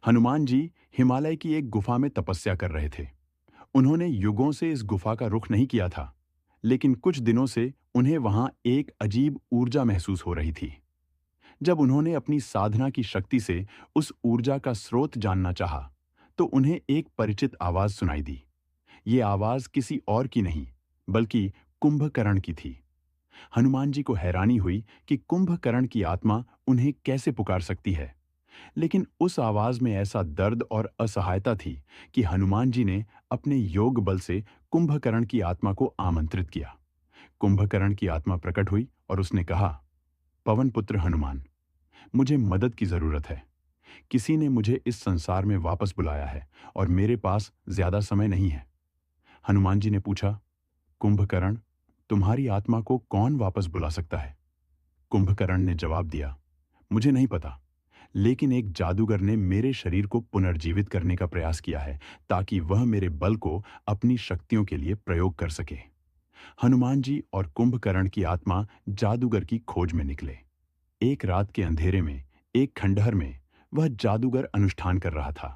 हनुमान जी हिमालय की एक गुफा में तपस्या कर रहे थे। उन्होंने युगों से इस गुफा का रुख नहीं किया था, लेकिन कुछ दिनों से उन्हें वहां एक अजीब ऊर्जा महसूस हो रही थी। जब उन्होंने अपनी साधना की शक्ति से उस ऊर्जा का स्रोत जानना चाहा, तो उन्हें एक परिचित आवाज सुनाई दी। ये आवाज किसी और की नहीं, बल्कि कुंभकर्ण की थी। हनुमान जी को हैरानी हुई कि कुंभकर्ण की आत्मा उन्हें कैसे पुकार सकती है। लेकिन उस आवाज में ऐसा दर्द और असहायता थी कि हनुमान जी ने अपने योग बल से कुंभकर्ण की आत्मा को आमंत्रित किया। कुंभकर्ण की आत्मा प्रकट हुई और उसने कहा, पवन पुत्र हनुमान, मुझे मदद की जरूरत है। किसी ने मुझे इस संसार में वापस बुलाया है और मेरे पास ज्यादा समय नहीं है। हनुमान जी ने पूछा, कुंभकर्ण, तुम्हारी आत्मा को कौन वापस बुला सकता है? कुंभकर्ण ने जवाब दिया, मुझे नहीं पता, लेकिन एक जादूगर ने मेरे शरीर को पुनर्जीवित करने का प्रयास किया है, ताकि वह मेरे बल को अपनी शक्तियों के लिए प्रयोग कर सके। हनुमान जी और कुंभकर्ण की आत्मा जादूगर की खोज में निकले। एक रात के अंधेरे में, एक खंडहर में, वह जादूगर अनुष्ठान कर रहा था।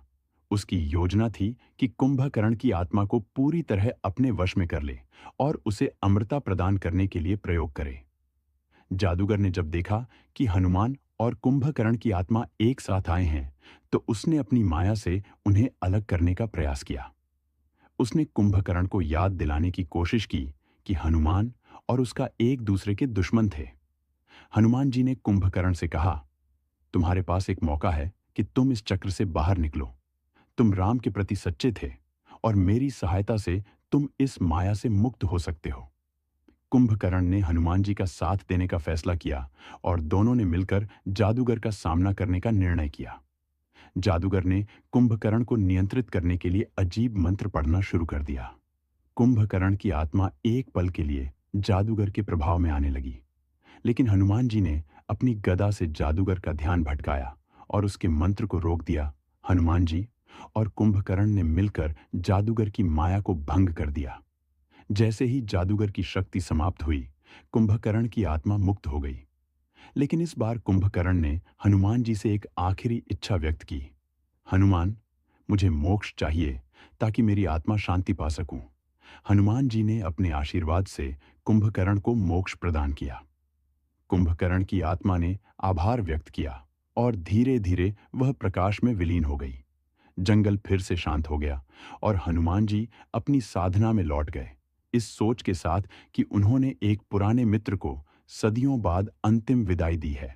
उसकी योजना थी कि कुंभकर्ण की आत्मा को पूरी तरह अपने वश में कर ले और उसे अमृता प्रदान करने के लिए प्रयोग करे। जादूगर ने जब देखा कि हनुमान और कुंभकर्ण की आत्मा एक साथ आए हैं, तो उसने अपनी माया से उन्हें अलग करने का प्रयास किया। उसने कुंभकर्ण को याद दिलाने की कोशिश की कि हनुमान और उसका एक दूसरे के दुश्मन थे। हनुमान जी ने कुंभकर्ण से कहा, तुम्हारे पास एक मौका है कि तुम इस चक्र से बाहर निकलो। तुम राम के प्रति सच्चे थे और मेरी सहायता से तुम इस माया से मुक्त हो सकते हो। कुंभकर्ण ने हनुमान जी का साथ देने का फैसला किया और दोनों ने मिलकर जादूगर का सामना करने का निर्णय किया। जादूगर ने कुंभकर्ण को नियंत्रित करने के लिए अजीब मंत्र पढ़ना शुरू कर दिया। कुंभकर्ण की आत्मा एक पल के लिए जादूगर के प्रभाव में आने लगी, लेकिन हनुमान जी ने अपनी गदा से जादूगर का ध्यान भटकाया और उसके मंत्र को रोक दिया। हनुमान जी और कुंभकर्ण ने मिलकर जादूगर की माया को भंग कर दिया। जैसे ही जादूगर की शक्ति समाप्त हुई, कुंभकर्ण की आत्मा मुक्त हो गई। लेकिन इस बार कुंभकर्ण ने हनुमान जी से एक आखिरी इच्छा व्यक्त की। हनुमान, मुझे मोक्ष चाहिए ताकि मेरी आत्मा शांति पा सकूं। हनुमान जी ने अपने आशीर्वाद से कुंभकर्ण को मोक्ष प्रदान किया। कुंभकर्ण की आत्मा ने आभार व्यक्त किया और धीरे धीरे वह प्रकाश में विलीन हो गई। जंगल फिर से शांत हो गया और हनुमान जी अपनी साधना में लौट गए, इस सोच के साथ कि उन्होंने एक पुराने मित्र को सदियों बाद अंतिम विदाई दी है।